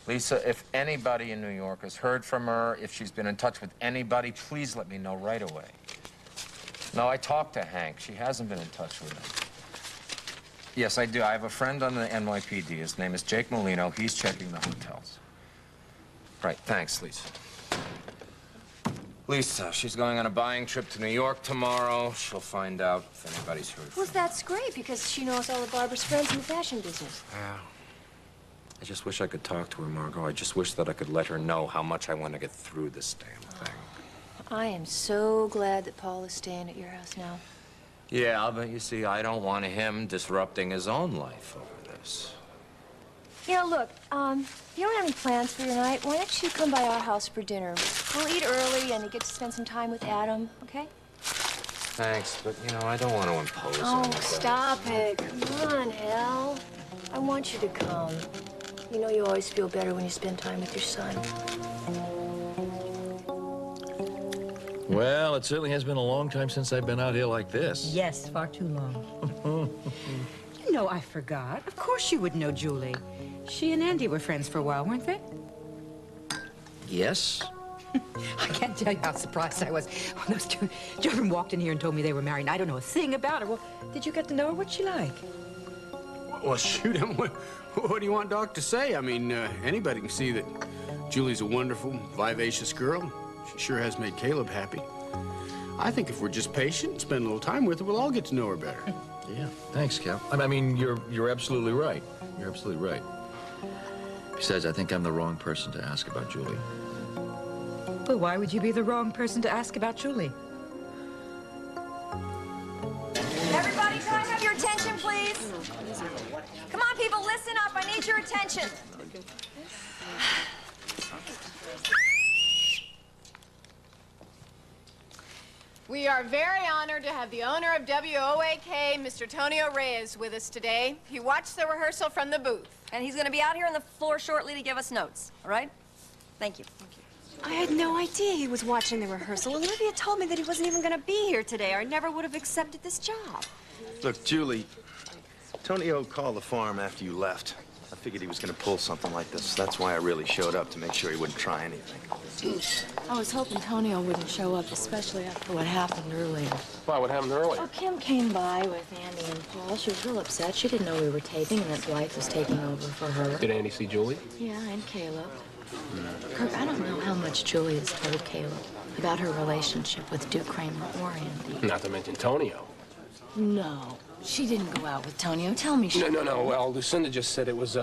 Lisa, if anybody in New York has heard from her, if she's been in touch with anybody, please let me know right away. No, I talked to Hank. She hasn't been in touch with him. Yes, I do. I have a friend on the NYPD. His name is Jake Molino. He's checking the hotels. Right, thanks, Lisa. Lisa, she's going on a buying trip to New York tomorrow. She'll find out if anybody's heard from Well, her. that's great, because she knows all of Barbara's friends in the fashion business. Yeah. I just wish I could talk to her, Margot. I just wish that I could let her know how much I want to get through this damn thing. I am so glad that Paul is staying at your house now. Yeah, but you see, I don't want him disrupting his own life over this. You know, look, if you don't have any plans for tonight, why don't you come by our house for dinner? We'll eat early, and you get to spend some time with Adam, okay? Thanks, but, you know, I don't want to impose on you guys. Stop it. Come on, Hal. I want you to come. You know you always feel better when you spend time with your son. Well, it certainly has been a long time since I've been out here like this. Yes, far too long. You know, I forgot. Of course you would know Julie. She and Andy were friends for a while, weren't they? Yes? I can't tell you how surprised I was when those two children walked in here and told me they were married. And I don't know a thing about her. Well, did you get to know her? What's she like? Well, shoot him. What do you want Doc to say? I mean, anybody can see that Julie's a wonderful, vivacious girl. She sure has made Caleb happy. I think if we're just patient and spend a little time with her, we'll all get to know her better. Yeah, thanks, Cal. I mean, you're absolutely right. You're absolutely right. Besides, I think I'm the wrong person to ask about Julie. Well, why would you be the wrong person to ask about Julie? Everybody, can I have your attention, please? Come on, people, listen up. I need your attention. We are very honored to have the owner of WOAK, Mr. Tonio Reyes, with us today. He watched the rehearsal from the booth. And he's going to be out here on the floor shortly to give us notes, all right? Thank you. Thank you. I had no idea he was watching the rehearsal. Olivia told me that he wasn't even going to be here today, or I never would have accepted this job. Look, Julie, Tonio called the farm after you left. I figured he was going to pull something like this. That's why I really showed up, to make sure he wouldn't try anything. I was hoping Tonio wouldn't show up, especially after what happened earlier. Why, what happened earlier? Oh, Kim came by with Andy and Paul. She was real upset. She didn't know we were taping and that Blythe was taking over for her. Did Andy see Julie? Yeah, and Caleb. Kirk, I don't know how much Julie has told Caleb about her relationship with Duke Kramer or Andy. Not to mention Tonio. No, she didn't go out with Tonio. Tell me she... No. Well, Lucinda just said it was,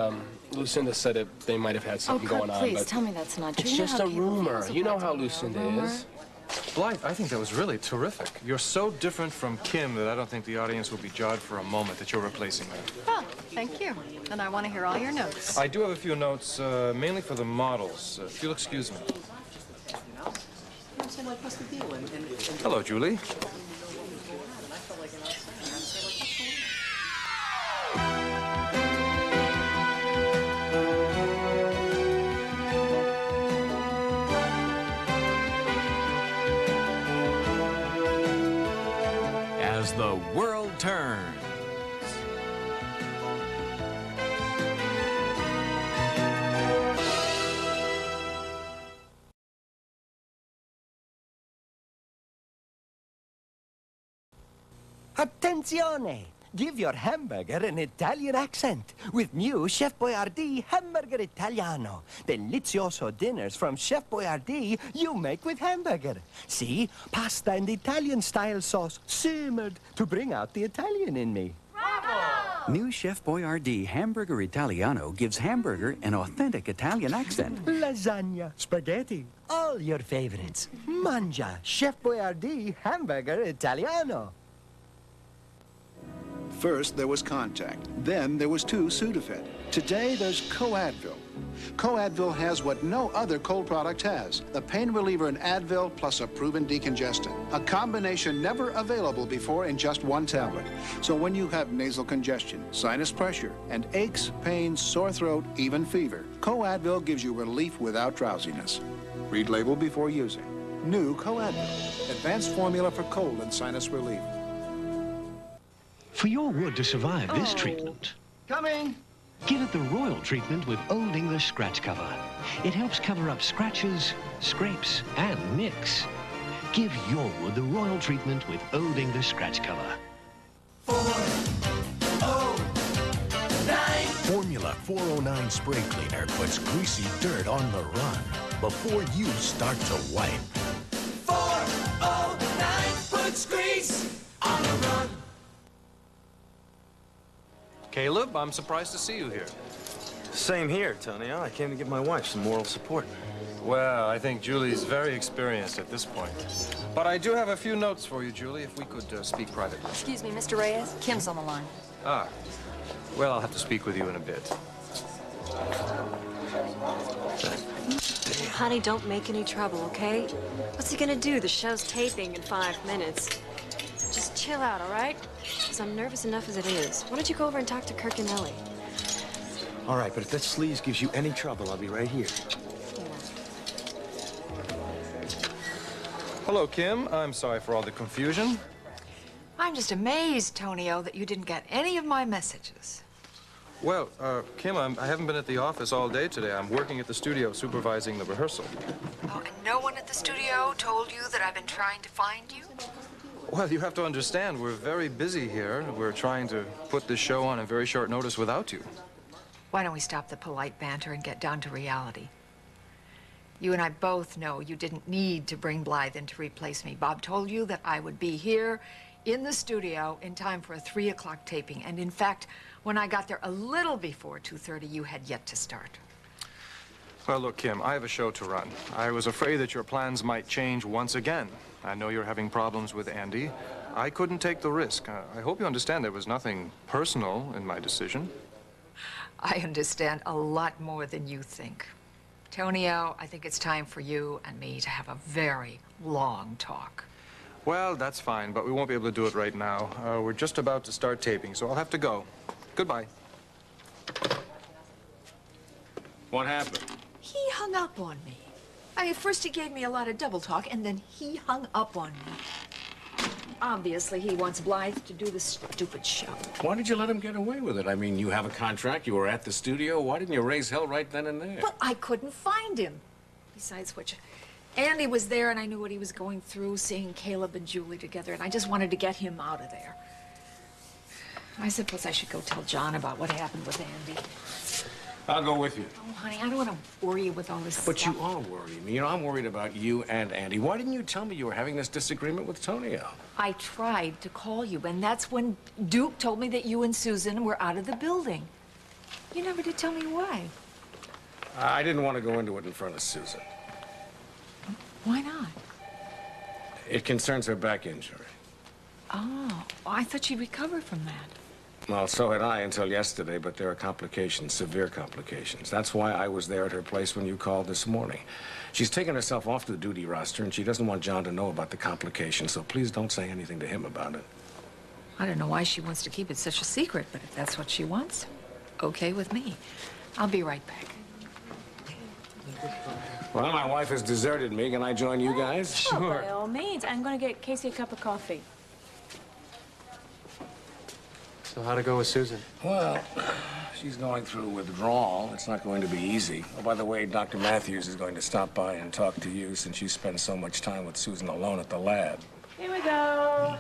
Lucinda said they might have had something Kirk, going on, please, but... tell me that's not true. It's You know just how a Caleb rumor. feels You know about how Tonio. Lucinda Rumor? is. Blythe, I think that was really terrific. You're so different from Kim that I don't think the audience will be jarred for a moment that you're replacing her. Well, thank you. And I want to hear all your notes. I do have a few notes, mainly for the models. If you'll excuse me. Hello, Julie. As the world turns. Attenzione! Give your hamburger an Italian accent with new Chef Boyardee Hamburger Italiano. Delizioso dinners from Chef Boyardee you make with hamburger. See, pasta and Italian-style sauce simmered to bring out the Italian in me. Bravo! New Chef Boyardee Hamburger Italiano gives hamburger an authentic Italian accent. Lasagna, spaghetti, all your favorites. Mangia Chef Boyardee Hamburger Italiano. First, there was Contact. Then there was 2 Sudafed. Today, there's Co-Advil. Co-Advil has what no other cold product has. The pain reliever in Advil plus a proven decongestant. A combination never available before in just 1 tablet. So when you have nasal congestion, sinus pressure, and aches, pains, sore throat, even fever, Co-Advil gives you relief without drowsiness. Read label before using. New Co-Advil. Advanced formula for cold and sinus relief. For your wood to survive this treatment. Coming. Give it the royal treatment with Old English Scratch Cover. It helps cover up scratches, scrapes, and nicks. Give your wood the royal treatment with Old English Scratch Cover. 409. Formula 409 spray cleaner puts greasy dirt on the run before you start to wipe. 409 puts grease on the run. Caleb, I'm surprised to see you here. Same here, Tony. I came to give my wife some moral support. Well, I think Julie's very experienced at this point. But I do have a few notes for you, Julie, if we could speak privately. Excuse me, Mr. Reyes. Kim's on the line. Ah. Well, I'll have to speak with you in a bit. Honey, don't make any trouble, okay? What's he gonna do? The show's taping in 5 minutes. Just chill out, all right? Because I'm nervous enough as it is. Why don't you go over and talk to Kirk and Ellie? All right, but if that sleaze gives you any trouble, I'll be right here. Hello, Kim. I'm sorry for all the confusion. I'm just amazed, Tonio, that you didn't get any of my messages. Well, Kim, I haven't been at the office all day today. I'm working at the studio supervising the rehearsal. Oh, and no one at the studio told you that I've been trying to find you? Well, you have to understand, we're very busy here. We're trying to put this show on at very short notice without you. Why don't we stop the polite banter and get down to reality? You and I both know you didn't need to bring Blythe in to replace me. Bob told you that I would be here in the studio in time for a 3 o'clock taping. And in fact, when I got there a little before 2:30, you had yet to start. Well, look, Kim, I have a show to run. I was afraid that your plans might change once again. I know you're having problems with Andy. I couldn't take the risk. I hope you understand there was nothing personal in my decision. I understand a lot more than you think. Tonio, I think it's time for you and me to have a very long talk. Well, that's fine, but we won't be able to do it right now. We're just about to start taping, so I'll have to go. Goodbye. What happened? He hung up on me. First he gave me a lot of double talk, and then he hung up on me. Obviously, he wants Blythe to do this stupid show. Why did you let him get away with it? I mean, you have a contract, you were at the studio. Why didn't you raise hell right then and there? Well, I couldn't find him. Besides which, Andy was there, and I knew what he was going through, seeing Caleb and Julie together, and I just wanted to get him out of there. I suppose I should go tell John about what happened with Andy. I'll go with you. Oh, honey, I don't want to worry you with all this But stuff. you are worrying me. You know, I'm worried about you and Andy. Why didn't you tell me you were having this disagreement with Tonio? I tried to call you, and that's when Duke told me that you and Susan were out of the building. You never did tell me why. I didn't want to go into it in front of Susan. Why not? It concerns her back injury. Oh, I thought she'd recovered from that. Well, so had I until yesterday, but there are complications, severe complications. That's why I was there at her place when you called this morning. She's taken herself off the duty roster, and she doesn't want John to know about the complications, so please don't say anything to him about it. I don't know why she wants to keep it such a secret, but if that's what she wants, okay with me. I'll be right back. Well, my wife has deserted me. Can I join you guys? Oh, by all means. I'm going to get Casey a cup of coffee. So how'd it go with Susan? Well, she's going through withdrawal. It's not going to be easy. Oh, by the way, Dr. Matthews is going to stop by and talk to you since she spends so much time with Susan alone at the lab. Here we go.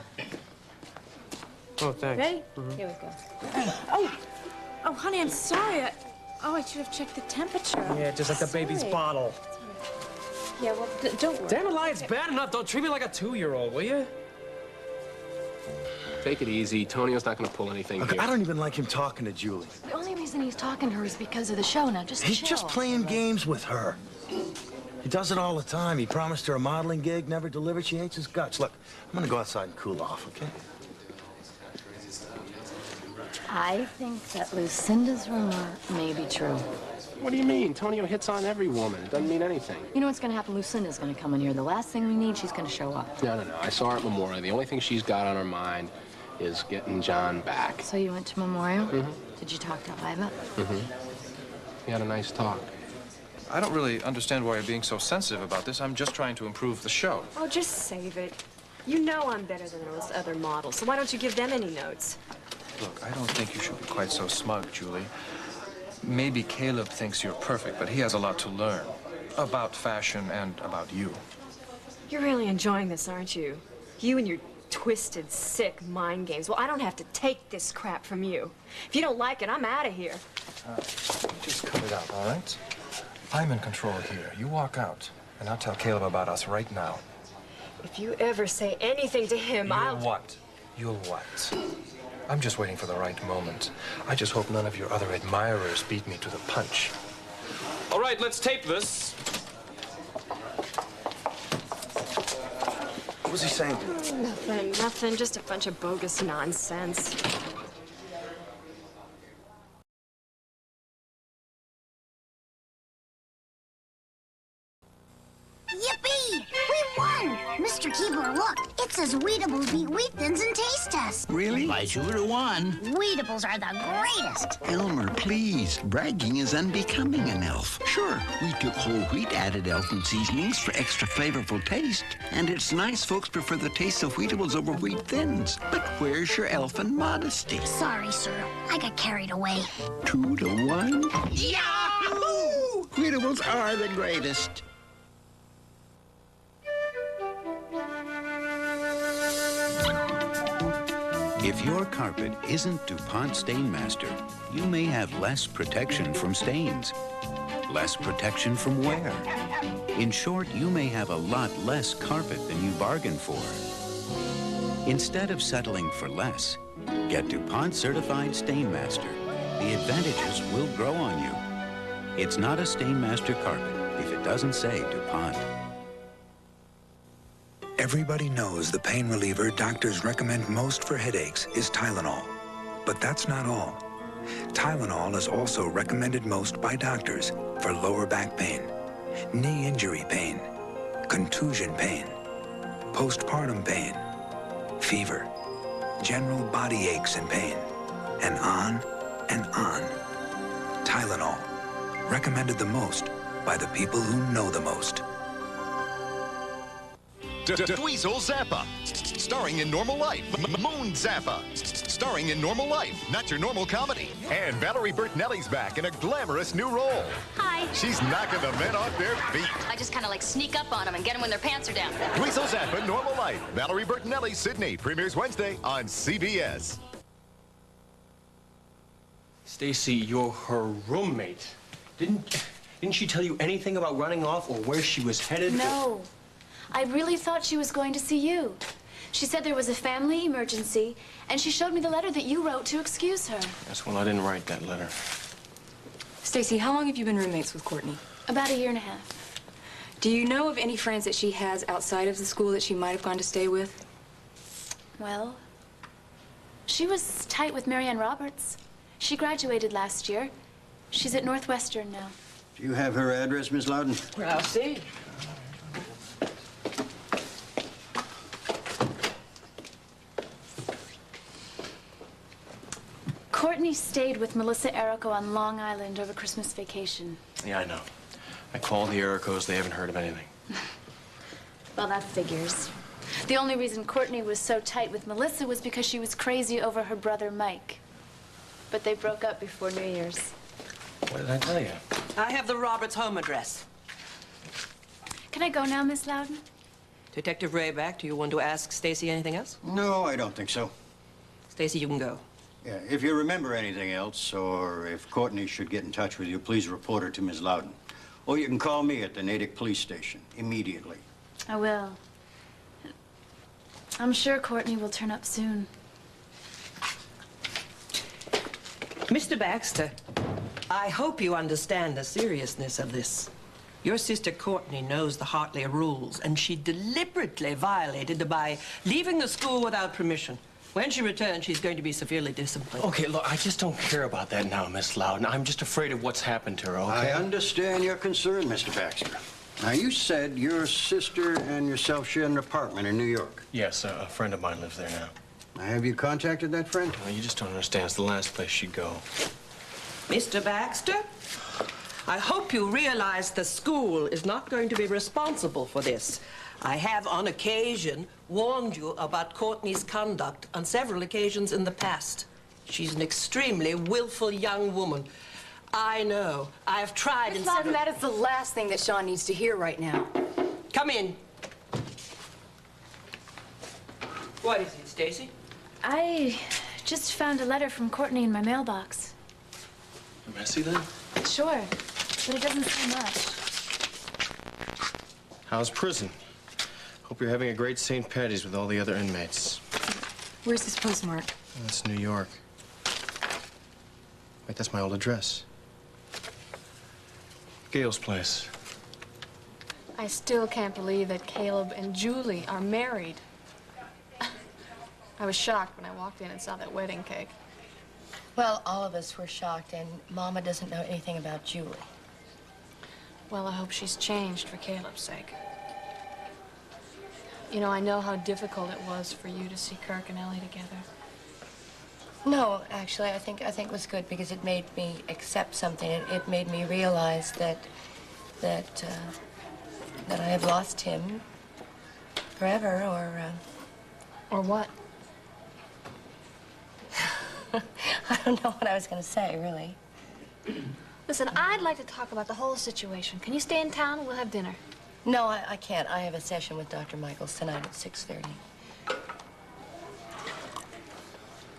Oh, thanks. Ready? Here we go. Oh, honey, I'm sorry. I should have checked the temperature. Yeah, just like the baby's bottle. Yeah, well, don't worry. Dandelion's bad enough. Don't treat me like a 2-year-old, will you? Take it easy. Tonio's not going to pull anything Look, here. I don't even like him talking to Julie. The only reason he's talking to her is because of the show. Now, just He's chill. just playing games with her. He does it all the time. He promised her a modeling gig, never delivered. She hates his guts. Look, I'm gonna go outside and cool off, okay? I think that Lucinda's rumor may be true. What do you mean? Tonio hits on every woman. It doesn't mean anything. You know what's going to happen? Lucinda's going to come in here. The last thing we need, she's going to show up. No. I saw her at Memorial. The only thing she's got on her mind is getting John back. So you went to Memorial? Mm-hmm. Did you talk to Iva? Mm-hmm. We had a nice talk. I don't really understand why you're being so sensitive about this. I'm just trying to improve the show. Oh, just save it. You know I'm better than those other models, so why don't you give them any notes? Look, I don't think you should be quite so smug, Julie. Maybe Caleb thinks you're perfect, but he has a lot to learn. About fashion and about you. You're really enjoying this, aren't you? You and your twisted, sick mind games. Well, I don't have to take this crap from you. If you don't like it, I'm out of here. Just cut it out, all right? I'm in control here. You walk out, and I'll tell Caleb about us right now. If you ever say anything to him, I'll... What? You'll what? I'm just waiting for the right moment. I just hope none of your other admirers beat me to the punch. All right, let's tape this. What was he saying? Nothing. Just a bunch of bogus nonsense. Yippee! We won! Mr. Keebler, look. It says Weedables beat Wheat Thins in taste test. Really? I should have won. Weedables are the greatest. Elmer, please. Bragging is unbecoming an elf. Sure, we took whole wheat, added elfin seasonings for extra flavorful taste. And it's nice folks prefer the taste of Weedables over Wheat Thins. But where's your elfin modesty? Sorry, sir. I got carried away. 2 to 1? Yahoo! Weedables are the greatest. If your carpet isn't DuPont Stainmaster, you may have less protection from stains. Less protection from wear. In short, you may have a lot less carpet than you bargained for. Instead of settling for less, get DuPont Certified Stainmaster. The advantages will grow on you. It's not a Stainmaster carpet if it doesn't say DuPont. Everybody knows the pain reliever doctors recommend most for headaches is Tylenol. But that's not all. Tylenol is also recommended most by doctors for lower back pain, knee injury pain, contusion pain, postpartum pain, fever, general body aches and pain, and on and on. Tylenol, recommended the most by the people who know the most. Dweezil Zappa, starring in Normal Life. Moon Zappa, starring in Normal Life, not your normal comedy. And Valerie Bertinelli's back in a glamorous new role. Hi. She's knocking the men off their feet. I just kind of like sneak up on them and get them when their pants are down. Dweezil Zappa, Normal Life. Valerie Bertinelli, Sydney, premieres Wednesday on CBS. Stacy, you're her roommate. Didn't she tell you anything about running off or where she was headed? No. I really thought she was going to see you. She said there was a family emergency, and she showed me the letter that you wrote to excuse her. Yes, well, I didn't write that letter. Stacy, how long have you been roommates with Courtney? About 1.5 years. Do you know of any friends that she has outside of the school that she might have gone to stay with? Well, she was tight with Marianne Roberts. She graduated last year. She's at Northwestern now. Do you have her address, Miss Loudon? Well, I'll see. Courtney stayed with Melissa Errico on Long Island over Christmas vacation. Yeah, I know. I called the Ericos. They haven't heard of anything. Well, that figures. The only reason Courtney was so tight with Melissa was because she was crazy over her brother, Mike. But they broke up before New Year's. What did I tell you? I have the Roberts home address. Can I go now, Miss Loudon? Detective Ray back. Do you want to ask Stacy anything else? No, I don't think so. Stacy, you can go. Yeah, if you remember anything else, or if Courtney should get in touch with you, please report her to Ms. Loudon. Or you can call me at the Natick Police Station immediately. I will. I'm sure Courtney will turn up soon. Mr. Baxter, I hope you understand the seriousness of this. Your sister Courtney knows the Hartley rules, and she deliberately violated them by leaving the school without permission. When she returns, she's going to be severely disciplined. Okay, look, I just don't care about that now, Miss Loudon. I'm just afraid of what's happened to her, okay? I understand your concern, Mr. Baxter. Now, you said your sister and yourself share an apartment in New York. Yes, a friend of mine lives there now. Have you contacted that friend? Well, you just don't understand. It's the last place she'd go. Mr. Baxter, I hope you realize the school is not going to be responsible for this. I have, on occasion, warned you about Courtney's conduct on several occasions in the past. She's an extremely willful young woman. I know. I've tried Miss and Loudon, that is the last thing that Sean needs to hear right now. Come in. What is it, Stacy? I just found a letter from Courtney in my mailbox. Messy then? Sure, but it doesn't say much. How's prison? Hope you're having a great St. Patty's with all the other inmates. Where's this postmark? That's New York. Wait, that's my old address. Gail's place. I still can't believe that Caleb and Julie are married. I was shocked when I walked in and saw that wedding cake. Well, all of us were shocked, and Mama doesn't know anything about Julie. Well, I hope she's changed for Caleb's sake. You know, I know how difficult it was for you to see Kirk and Ellie together. No, actually, I think it was good because it made me accept something. It made me realize that I have lost him forever, or what? I don't know what I was going to say, really. Listen, I'd like to talk about the whole situation. Can you stay in town? We'll have dinner. No, I can't. I have a session with Dr. Michaels tonight at 6:30.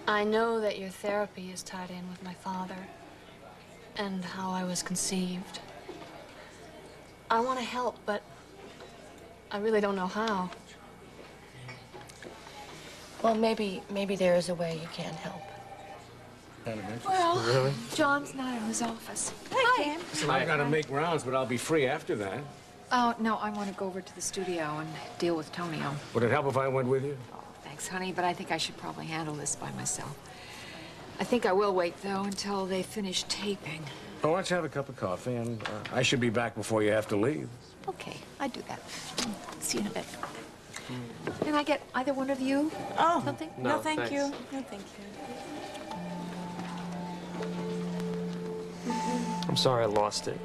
I know that your therapy is tied in with my father and how I was conceived. I want to help, but I really don't know how. Well, maybe there is a way you can help. Well, Really? John's not in his office. Hi, Cam. So I've got to make rounds, but I'll be free after that. Oh, no, I want to go over to the studio and deal with Tonio. Would it help if I went with you? Thanks, honey, but I think I should probably handle this by myself. I think I will wait, though, until they finish taping. Oh, why don't you have a cup of coffee, and I should be back before you have to leave. Okay, I do that. See you in a bit. Can I get either one of you something? No, thank you. No, thank you. I'm sorry I lost it.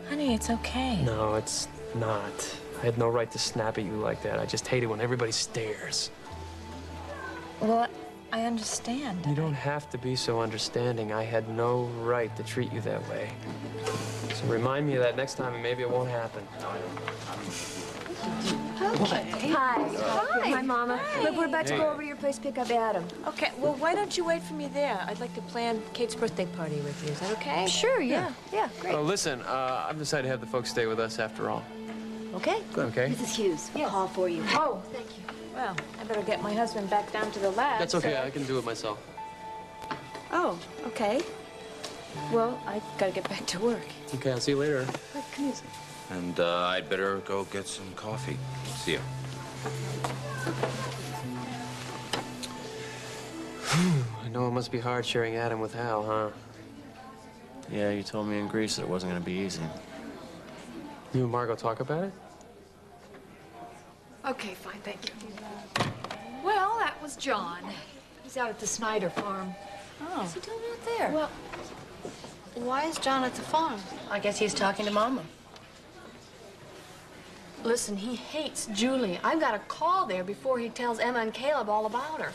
Honey, it's okay. No, it's not. I had no right to snap at you like that. I just hate it when everybody stares. Well, I understand. You don't have to be so understanding. I had no right to treat you that way. So remind me of that next time and maybe it won't happen. Okay. Hi. Hi, Mama. Hi. Look, we're about to Hey. go over to your place, pick up Adam. Okay, well, why don't you wait for me there? I'd like to plan Kate's birthday party with you. Is that okay? Sure, yeah. Yeah, great. Oh, listen, I've decided to have the folks stay with us after all. Okay. Okay? Mrs. Hughes, a call for you. Oh, thank you. Well, I better get my husband back down to the lab. That's okay, so- I can do it myself. Oh, okay. Well, I gotta get back to work. Okay, I'll see you later. Come here. And I'd better go get some coffee. See you. I know it must be hard sharing Adam with Hal, huh? Yeah, you told me in Greece that it wasn't going to be easy. You and Margot talk about it? Okay, fine, thank you. Well, that was John. He's out at the Snyder farm. Oh. What's he doing out there? Well, why is John at the farm? I guess he's talking to Mama. Listen, he hates Julie. I've got to call there before he tells Emma and Caleb all about her.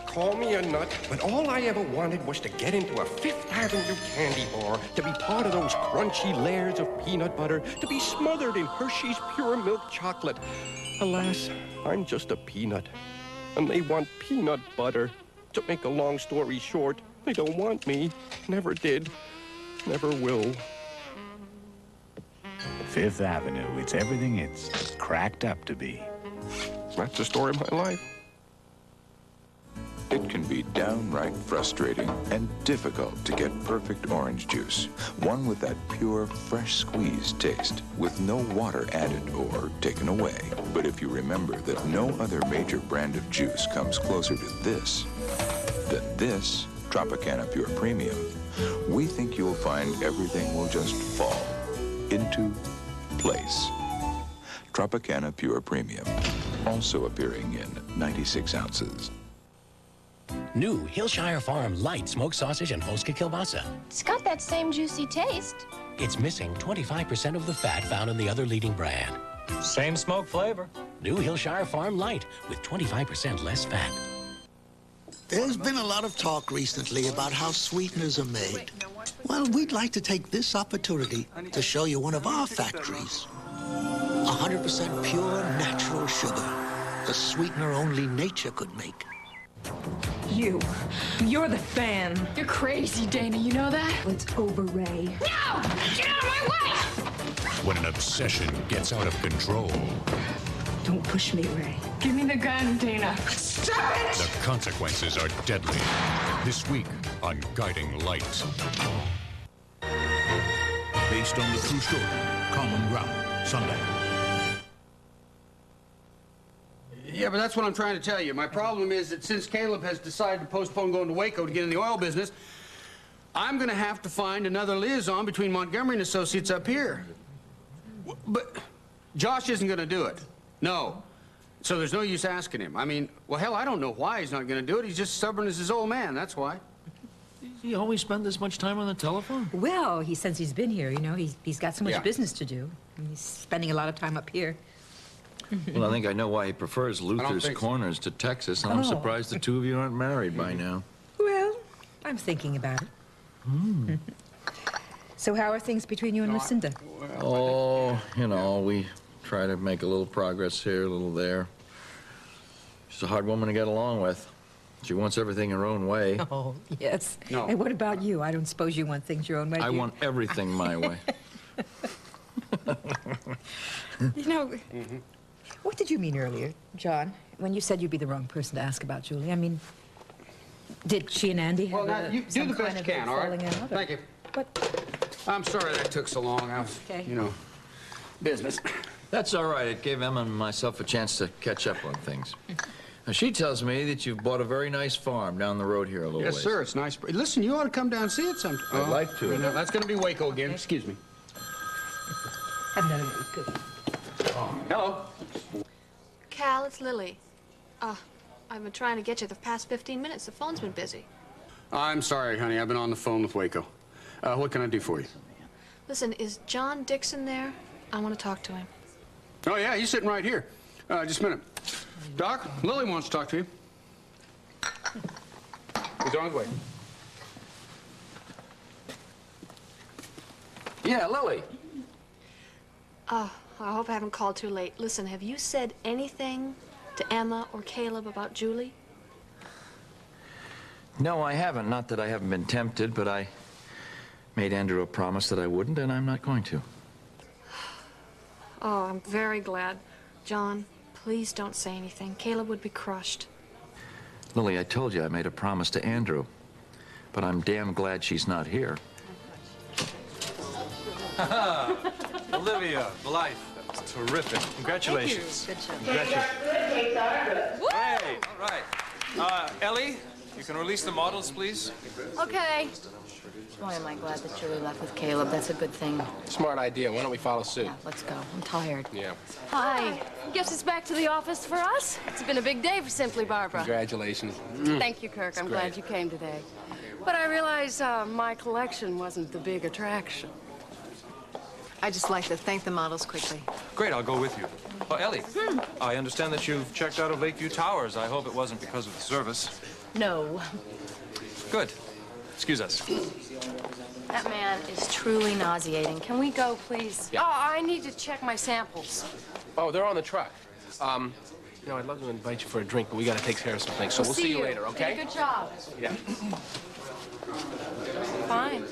Call me a nut, but all I ever wanted was to get into a Fifth Avenue candy bar, to be part of those crunchy layers of peanut butter, to be smothered in Hershey's pure milk chocolate. Alas, I'm just a peanut, and they want peanut butter. To make a long story short, they don't want me. Never did. Never will. Fifth Avenue, it's everything it's cracked up to be. That's the story of my life. It can be downright frustrating and difficult to get perfect orange juice. One with that pure, fresh squeezed taste, with no water added or taken away. But if you remember that no other major brand of juice comes closer to this, than this Tropicana Pure Premium, we think you'll find everything will just fall into place. Tropicana Pure Premium, also appearing in 96 ounces. New Hillshire Farm Light Smoked Sausage and Polska Kielbasa. It's got that same juicy taste. It's missing 25% of the fat found in the other leading brand. Same smoke flavor. New Hillshire Farm Light with 25% less fat. There's been a lot of talk recently about how sweeteners are made. Well, we'd like to take this opportunity to show you one of our factories. 100% pure natural sugar. The sweetener only nature could make. You're the fan. You're crazy, Dana. You know that? It's over, Ray. No! Get out of my way! When an obsession gets out of control, Don't push me, Ray. Give me the gun, Dana. Stop it! the consequences are deadly. This week on Guiding Light. Based on the true story, Common Ground, Sunday. Yeah, but that's what I'm trying to tell you. My problem is that since Caleb has decided to postpone going to Waco to get in the oil business, I'm going to have to find another liaison between Montgomery and Associates up here. But Josh isn't going to do it. No. So there's no use asking him. I mean, well, hell, I don't know why he's not going to do it. He's just stubborn as his old man, that's why. You always spend this much time on the telephone? Well, since he's been here, you know, he's got so much Yeah. business to do. And he's spending a lot of time up here. Well, I think I know why he prefers Luther's think so. Corners to Texas, and I'm Oh. surprised the two of you aren't married by now. Well, I'm thinking about it. So how are things between you and Lucinda? Oh, you know, we try to make a little progress here, a little there. She's a hard woman to get along with. She wants everything her own way. Oh, yes. No. And what about you? I don't suppose you want things your own way, I do you? want everything my way. You know, what did you mean earlier, John, when you said you'd be the wrong person to ask about Julie? I mean, did she and Andy have Well, now, you do some the best kind you of can, all right? falling out, or- Thank you. But I'm sorry that took so long. I was, Okay. you know, business. That's all right. It gave Emma and myself a chance to catch up on things. Now, she tells me that you've bought a very nice farm down the road here a little Yes, ways. sir. It's nice. Listen, you ought to come down and see it sometime. I'd like to. No, that's going to be Waco again. Excuse me. Have another one. Good. Hello. Cal, it's Lily. I've been trying to get you the past 15 minutes. The phone's been busy. I'm sorry, honey. I've been on the phone with Waco. What can I do for you? Listen, is John Dixon there? I want to talk to him. Oh, yeah, he's sitting right here. Just a minute. Doc, Lily wants to talk to you. He's on his way. Yeah, Lily. I hope I haven't called too late. Listen, have you said anything to Emma or Caleb about Julie? No, I haven't. Not that I haven't been tempted, but I made Andrew a promise that I wouldn't, and I'm not going to. Oh, I'm very glad. John, please don't say anything. Caleb would be crushed. Lily, I told you I made a promise to Andrew, but I'm damn glad she's not here. Olivia, Blythe, that was terrific. Congratulations. Good job. Congratulations. Hey, all right. Ellie, you can release the models, please. Okay. Boy, am I glad that Julie left with Caleb. That's a good thing. Smart idea. Why don't we follow suit? Let's go. I'm tired. Yeah. Hi. Guess it's back to the office for us. It's been a big day for Simply Barbara. Congratulations. Thank you, Kirk. I'm great. glad you came today. But I realize my collection wasn't the big attraction. I'd just like to thank the models quickly. Great, I'll go with you. Oh, Ellie, I understand that you've checked out of Lakeview Towers. I hope it wasn't because of the service. No. Good. Excuse us. That man is truly nauseating. Can we go, please? Yeah. Oh, I need to check my samples. Oh, they're on the truck. You know, I'd love to invite you for a drink, but we got to take care of some things. So we'll see you later, okay? Did a good job. Yeah. Fine.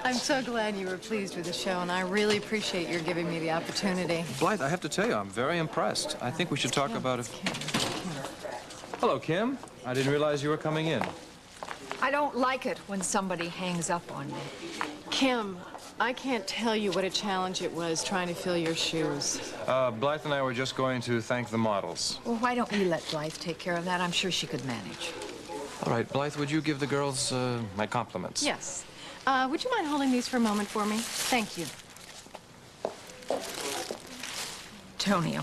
I'm so glad you were pleased with the show, and I really appreciate your giving me the opportunity. Blythe, I have to tell you, I'm very impressed. I think we should talk about it. Hello, Kim. I didn't realize you were coming in. I don't like it when somebody hangs up on me. Kim, I can't tell you what a challenge it was trying to fill your shoes. Blythe and I were just going to thank the models. Well, why don't we let Blythe take care of that? I'm sure she could manage. All right, Blythe, would you give the girls my compliments? Yes. Would you mind holding these for a moment for me? Thank you. Tonio,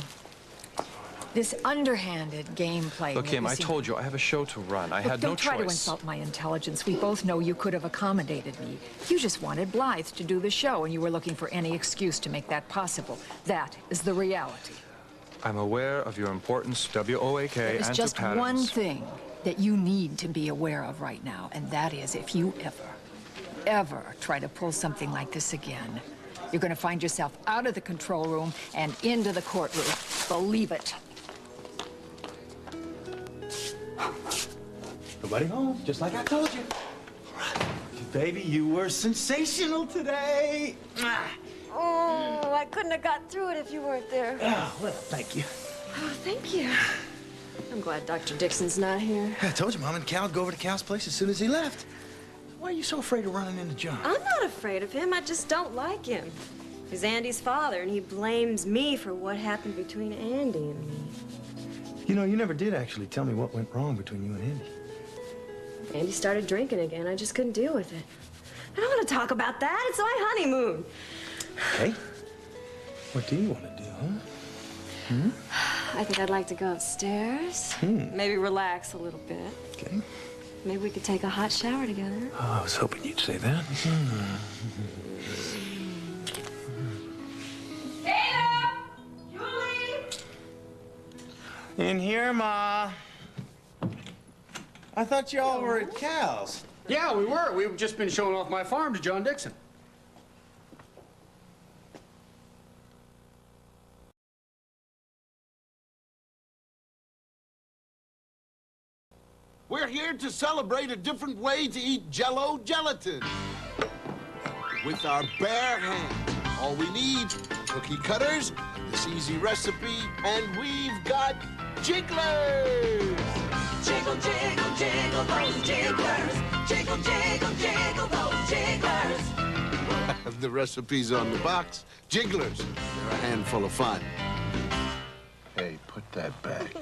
This underhanded gameplay. Look, Kim, I told you, I have a show to run. I had no Don't try to choice. insult my intelligence. We both know you could have accommodated me. You just wanted Blythe to do the show, and you were looking for any excuse to make that possible. That is the reality. I'm aware of your importance, W-O-A-K, There's and to just patterns. one thing that you need to be aware of right now, and that is if you ever try to pull something like this again, you're going to find yourself out of the control room and into the courtroom. Believe it. Nobody home, just like I told you. Baby, you were sensational today. Oh, I couldn't have got through it if you weren't there. Oh, well, thank you. Oh, thank you. I'm glad Dr. Dixon's not here. I told you, Mom and Cal would go over to Cal's place as soon as he left. Why are you so afraid of running into John? I'm not afraid of him. I just don't like him. He's Andy's father, and he blames me for what happened between Andy and me. You know, you never did actually tell me what went wrong between you and Andy. Andy started drinking again. I just couldn't deal with it. I don't want to talk about that. It's my honeymoon. Okay. What do you want to do, huh? Hmm? I think I'd like to go upstairs. Maybe relax a little bit. Okay. Maybe we could take a hot shower together. Oh, I was hoping you'd say that. In here, Ma. I thought y'all were at Cal's. Yeah, we were. We've just been showing off my farm to John Dixon. We're here to celebrate a different way to eat Jell-O gelatin. With our bare hands. All we need, cookie cutters, this easy recipe, and we've got jigglers! Jiggle, jiggle, jiggle those jigglers. Jiggle, jiggle, jiggle those jigglers. The recipe's on the box. Jigglers, they're a handful of fun. Hey, put that back.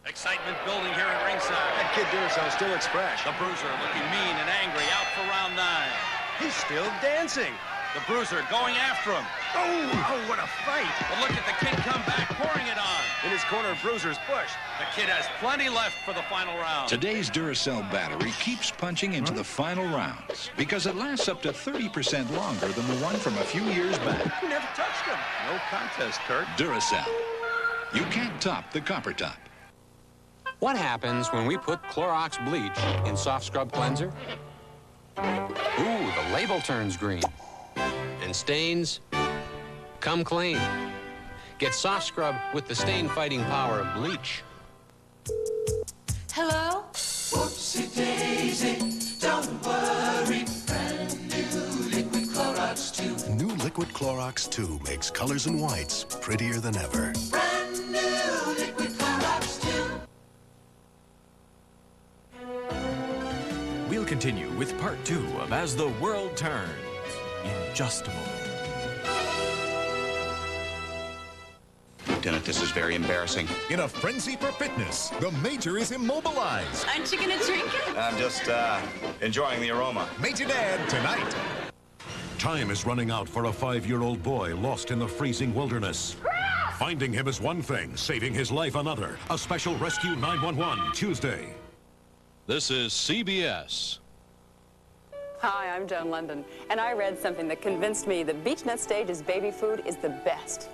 Excitement building here at ringside. That kid Duracell still looks fresh. The Bruiser looking mean and angry, out for round 9. He's still dancing. The Bruiser going after him. Oh, what a fight. But look at the kid come back, pouring it on. In his corner, Bruiser's push. The kid has plenty left for the final round. Today's Duracell battery keeps punching into the final rounds because it lasts up to 30% longer than the one from a few years back. You never touched him. No contest, Kurt. Duracell. You can't top the copper top. What happens when we put Clorox bleach in soft scrub cleanser? Ooh, the label turns green. And stains come clean. Get soft scrub with the stain-fighting power of bleach. Hello? Whoopsie daisy, don't worry. Brand new liquid Clorox 2. New Liquid Clorox 2 makes colors and whites prettier than ever. Brand new liquid Clorox 2. We'll continue with part 2 of As the World Turns in just a moment. Lieutenant, this is very embarrassing. In a frenzy for fitness, the Major is immobilized. Aren't you gonna drink it? I'm just, enjoying the aroma. Major Dad tonight. Time is running out for a 5-year-old boy lost in the freezing wilderness. Finding him is one thing, saving his life another. A special Rescue 911 Tuesday. This is CBS. Hi, I'm Joan London, and I read something that convinced me that BeechNut Stage's baby food is the best.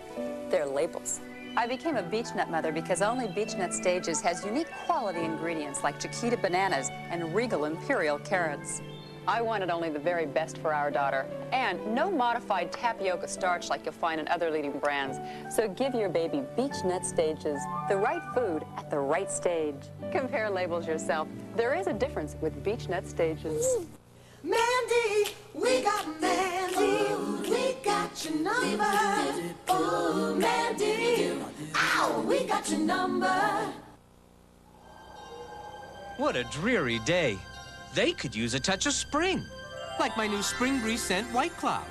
Their labels. I became a beechnut mother because only BeechNut Stages has unique quality ingredients like Chiquita bananas and Regal Imperial carrots. I wanted only the very best for our daughter, and no modified tapioca starch like you'll find in other leading brands. So give your baby BeechNut Stages, the right food at the right stage. Compare labels yourself. There is a difference with BeechNut Stages. Mandy, we got Mandy. We got your number. Oh, Mandy. Ow, we got your number. What a dreary day. They could use a touch of spring. Like my new Spring Breeze scent White Cloud.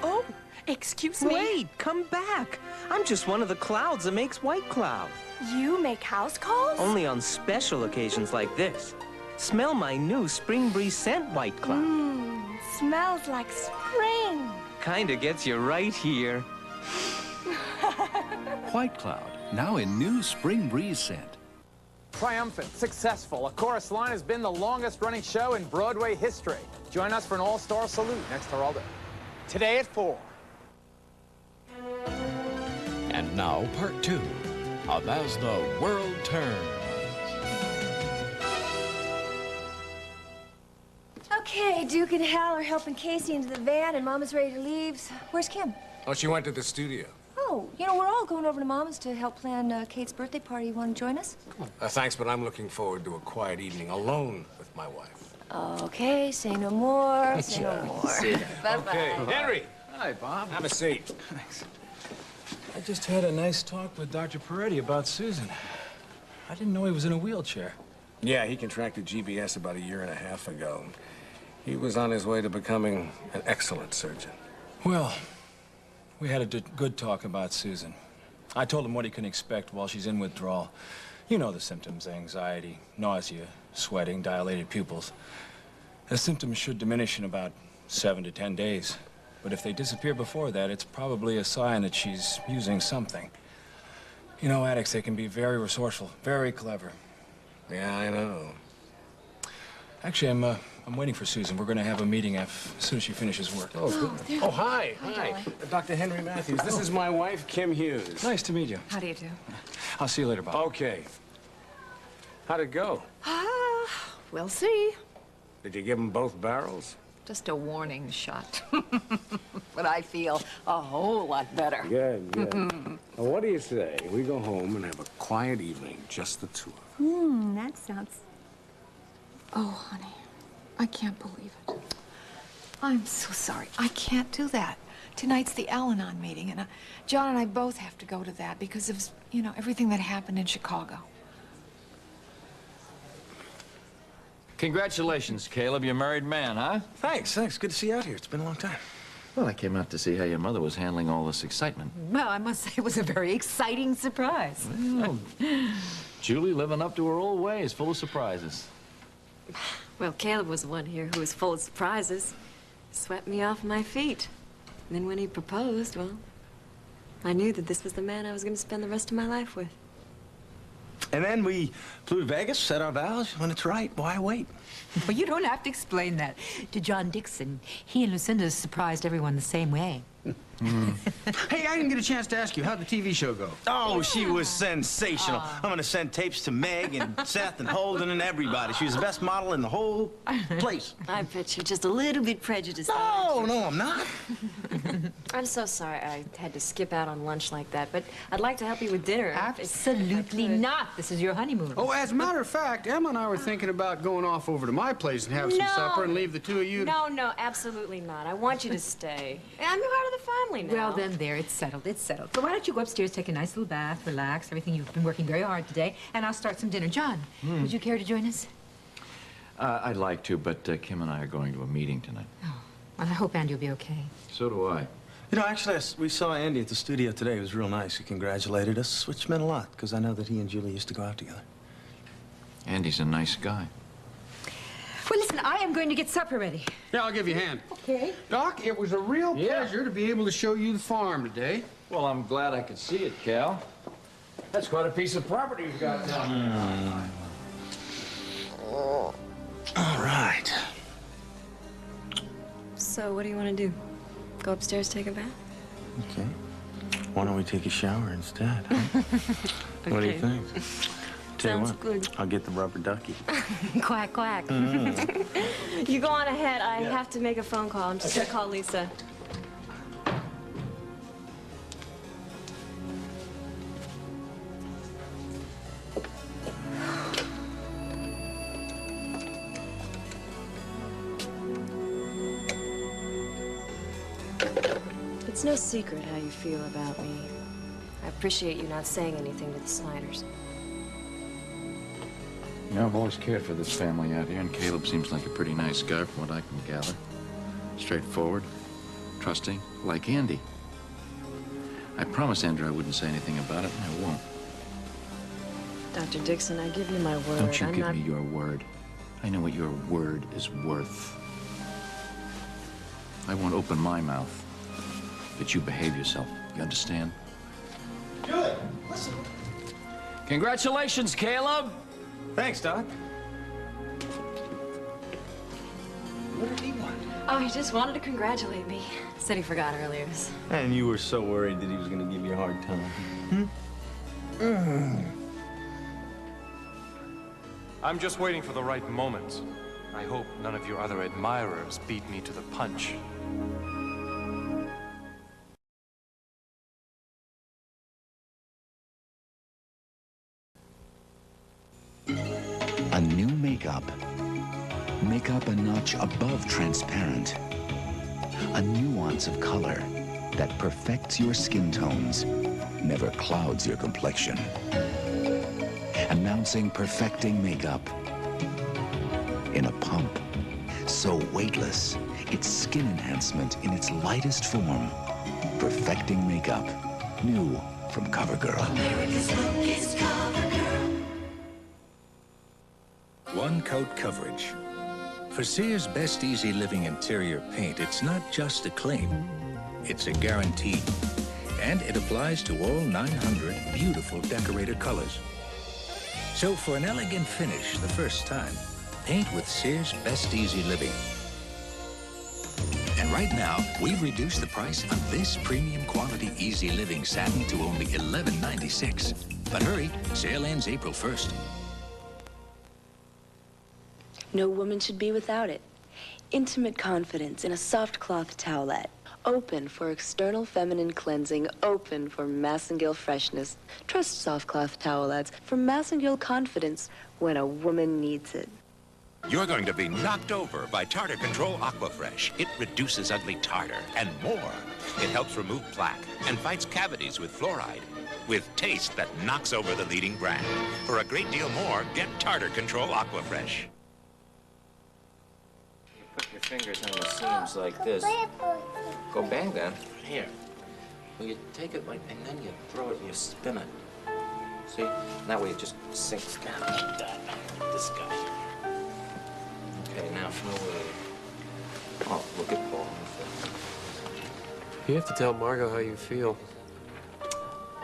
Oh, excuse me? Wait, come back. I'm just one of the clouds that makes White Cloud. You make house calls? Only on special occasions like this. Smell my new Spring Breeze scent White Cloud. Smells like spring. Kinda gets you right here. White Cloud, now in new Spring Breeze scent. Triumphant, successful, A Chorus Line has been the longest-running show in Broadway history. Join us for an all-star salute next Geraldo. Today at 4. And now, part 2 of As the World Turns. Okay, Duke and Hal are helping Casey into the van, and Mama's ready to leave. Where's Kim? Oh, she went to the studio. Oh, you know, we're all going over to Mama's to help plan Kate's birthday party. You want to join us? Thanks, but I'm looking forward to a quiet evening alone with my wife. Okay, say no more, say no more. Bye-bye. Okay, Henry. Hi, Bob. Have a seat. Thanks. I just had a nice talk with Dr. Peretti about Susan. I didn't know he was in a wheelchair. Yeah, he contracted GBS about 1.5 years ago. He was on his way to becoming an excellent surgeon. Well, we had a good talk about Susan. I told him what he can expect while she's in withdrawal. You know the symptoms: anxiety, nausea, sweating, dilated pupils. The symptoms should diminish in about 7 to 10 days. But if they disappear before that, it's probably a sign that she's using something. You know, addicts, they can be very resourceful, very clever. Yeah, I know. Actually, I'm waiting for Susan. We're going to have a meeting as soon as she finishes work. Oh, good. Oh, hi. Hi. Dr. Henry Matthews. This is my wife, Kim Hughes. Nice to meet you. How do you do? I'll see you later, Bob. Okay. How'd it go? We'll see. Did you give them both barrels? Just a warning shot. But I feel a whole lot better. Good, good. Well, what do you say? We go home and have a quiet evening, just the two of us. That sounds... Oh, honey, I can't believe it. I'm so sorry. I can't do that. Tonight's the Al-Anon meeting, and John and I both have to go to that because of, you know, everything that happened in Chicago. Congratulations, Caleb. You're a married man, huh? Thanks. Good to see you out here. It's been a long time. Well, I came out to see how your mother was handling all this excitement. Well, I must say it was a very exciting surprise. Well, Julie living up to her old ways, full of surprises. Well, Caleb was the one here who was full of surprises. Swept me off my feet. And then when he proposed, well, I knew that this was the man I was going to spend the rest of my life with. And then we flew to Vegas, said our vows. When it's right, why wait? Well, you don't have to explain that to John Dixon. He and Lucinda surprised everyone the same way. Hey, I didn't get a chance to ask you, how'd the TV show go? Oh, she was sensational. I'm gonna send tapes to Meg and Seth and Holden and everybody. She was the best model in the whole place. I bet you're just a little bit prejudiced. No, I'm not. I'm so sorry I had to skip out on lunch like that, but I'd like to help you with dinner. Absolutely not. This is your honeymoon. Oh, as a matter of fact, Emma and I were thinking about going off over to my place and have some supper and leave the two of you. No, absolutely not. I want you to stay. I'm part of the family now. Well, then there, it's settled. So why don't you go upstairs, take a nice little bath, relax, everything. You've been working very hard today, and I'll start some dinner. John, would you care to join us? I'd like to, but Kim and I are going to a meeting tonight. Oh, well, I hope Andy will be okay. So do I. You know, actually, we saw Andy at the studio today. It was real nice. He congratulated us, which meant a lot, because I know that he and Julie used to go out together. Andy's a nice guy. Well, listen, I am going to get supper ready. Yeah, I'll give you a hand. Okay. Doc, it was a real pleasure to be able to show you the farm today. Well, I'm glad I could see it, Cal. That's quite a piece of property you've got down there. All right. So, what do you want to do? Go upstairs, take a bath? Okay. Why don't we take a shower instead? Huh? What do you think? Tell you Sounds what, good. I'll get the rubber ducky. Quack, quack. You go on ahead. I have to make a phone call. I'm just going to call Lisa. It's no secret how you feel about me. I appreciate you not saying anything to the Snyders. You know, I've always cared for this family out here, and Caleb seems like a pretty nice guy from what I can gather. Straightforward, trusting, like Andy. I promised Andrew I wouldn't say anything about it, and I won't. Dr. Dixon, I give you my word. Don't you I'm give not... me your word. I know what your word is worth. I won't open my mouth, but you behave yourself. You understand? Julie, listen. Congratulations, Caleb. Thanks, Doc. What did he want? Oh, he just wanted to congratulate me. Said he forgot earlier. And you were so worried that he was going to give you a hard time. I'm just waiting for the right moment. I hope none of your other admirers beat me to the punch. A new makeup. Makeup a notch above transparent. A nuance of color that perfects your skin tones, never clouds your complexion. Announcing perfecting makeup in a pump. So weightless, it's skin enhancement in its lightest form. Perfecting makeup. New from CoverGirl. America's longest CoverGirl. One coat coverage. For Sears Best Easy Living Interior Paint, it's not just a claim, it's a guarantee. And it applies to all 900 beautiful decorator colors. So for an elegant finish the first time, paint with Sears Best Easy Living. And right now, we've reduced the price on this premium quality Easy Living satin to only $11.96. But hurry, sale ends April 1st. No woman should be without it. Intimate confidence in a soft cloth towelette. Open for external feminine cleansing. Open for Massengill freshness. Trust soft cloth towelettes for Massengill confidence when a woman needs it. You're going to be knocked over by Tartar Control Aquafresh. It reduces ugly tartar and more. It helps remove plaque and fights cavities with fluoride. With taste that knocks over the leading brand. For a great deal more, get Tartar Control Aquafresh. Put your fingers on the seams like this. Go bang them. Here. Well, you take it like, and then you throw it and you spin it. See? That way it just sinks down like that. This guy. Okay, now oh, look at Paul. You have to tell Margot how you feel.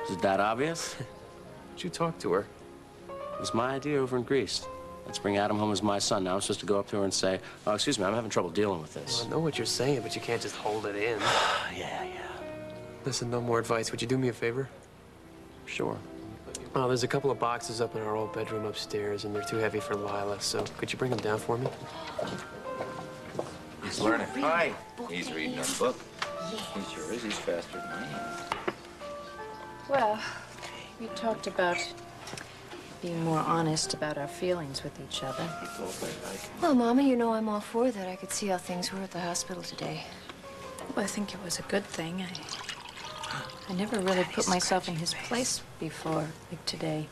Is it that obvious? Why'd you talk to her? It was my idea over in Greece. Let's bring Adam home as my son. Now I'm supposed to go up to her and say, oh, excuse me, I'm having trouble dealing with this. Well, I know what you're saying, but you can't just hold it in. Yeah. Listen, no more advice. Would you do me a favor? Sure. Oh, there's a couple of boxes up in our old bedroom upstairs, and they're too heavy for Lila, so could you bring them down for me? He's learning. Hi. He's reading a book. He sure is. He's faster than I am. Well, we talked about being more honest about our feelings with each other. Well, Mama, you know I'm all for that. I could see how things were at the hospital today. Well, I think it was a good thing. I never really put myself in his place before, like today.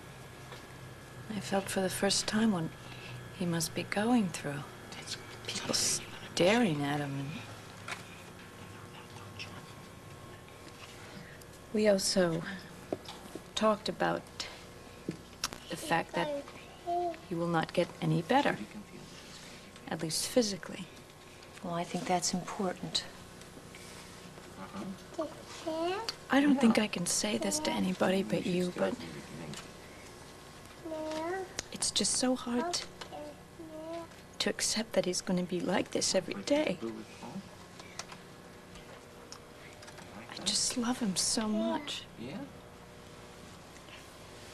I felt for the first time what he must be going through. People staring at him. And we also talked about the fact that he will not get any better, at least physically. Well, I think that's important. I don't think I can say this to anybody but you, but it's just so hard to accept that he's going to be like this every day. I just love him so much. Yeah?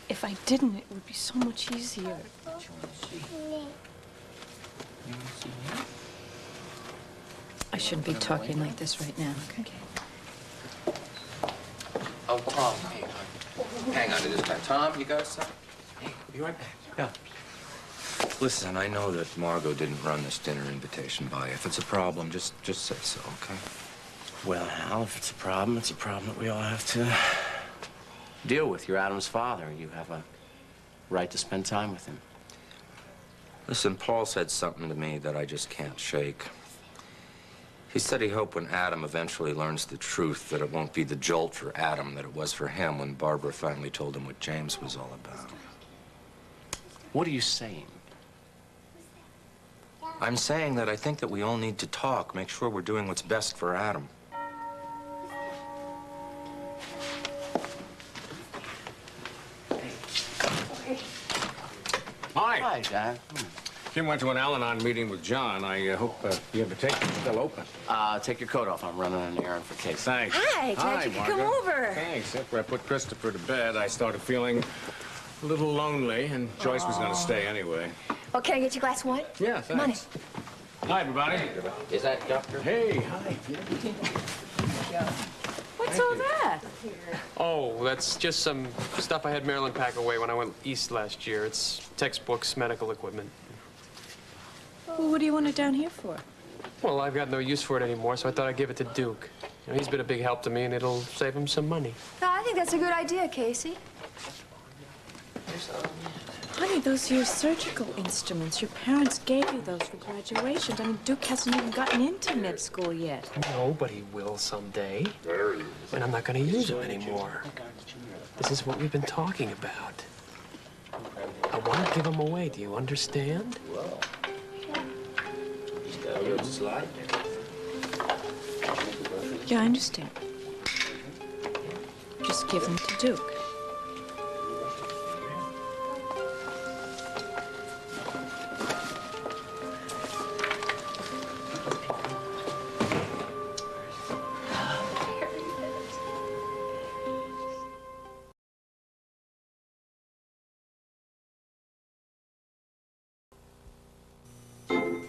If I didn't, it would be so much easier. I shouldn't be talking like this right now, okay? Oh, Tom, hey, hang on to this guy. Tom, you got something? Hey, be right back. Yeah. Listen, I know that Margot didn't run this dinner invitation by you. If it's a problem, just say so, okay? Well, Hal, if it's a problem that we all have to deal with. You're Adam's father. You have a right to spend time with him. Listen, Paul said something to me that I just can't shake. He said he hoped when Adam eventually learns the truth that it won't be the jolt for Adam that it was for him when Barbara finally told him what James was all about. What are you saying? I'm saying that I think that we all need to talk, make sure we're doing what's best for Adam. Hi, John. Kim went to an Al-Anon meeting with John. I hope the invitation's still open. Take your coat off. I'm running an errand for Casey. Thanks. Hi, glad you could come Margaret. over. Thanks. After I put Christopher to bed, I started feeling a little lonely, and Joyce was going to stay anyway. Well, can I get you a glass of wine? Yeah, Come on in. thanks. Hi, everybody. Is that Doctor? Hey, hi. What's all that? Oh, that's just some stuff I had Marilyn pack away when I went east last year. It's textbooks, medical equipment. Well, what do you want it down here for? Well, I've got no use for it anymore, so I thought I'd give it to Duke. You know, he's been a big help to me, and it'll save him some money. No, I think that's a good idea, Casey. Honey, those are your surgical instruments. Your parents gave you those for graduation. I mean, Duke hasn't even gotten into med school yet. No, but he will someday. And I'm not going to use them anymore. This is what we've been talking about. I want to give them away. Do you understand? Yeah, I understand. Just give them to Duke.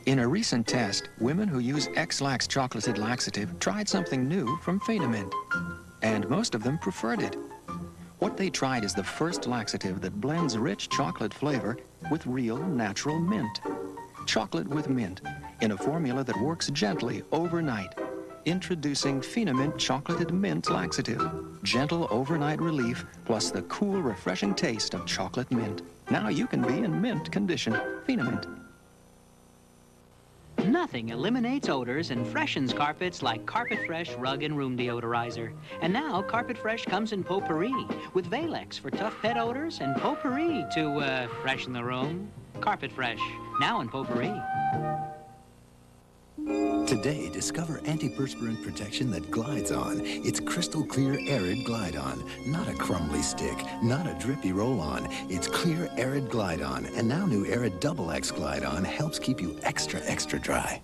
In a recent test, women who use X-Lax chocolated laxative tried something new from Phenamint, and most of them preferred it. What they tried is the first laxative that blends rich chocolate flavor with real natural mint. Chocolate with mint, in a formula that works gently overnight. Introducing Phenamint Chocolated Mint Laxative. Gentle overnight relief, plus the cool, refreshing taste of chocolate mint. Now you can be in mint condition. Phenamint. Nothing eliminates odors and freshens carpets like Carpet Fresh Rug and Room Deodorizer. And now Carpet Fresh comes in potpourri with Valex for tough pet odors and potpourri to freshen the room. Carpet Fresh, now in potpourri. Today, discover antiperspirant protection that glides on. It's crystal clear Arid Glide On. Not a crumbly stick, not a drippy roll-on. It's clear Arid Glide On. And now new Arid Double X Glide On helps keep you extra, extra dry.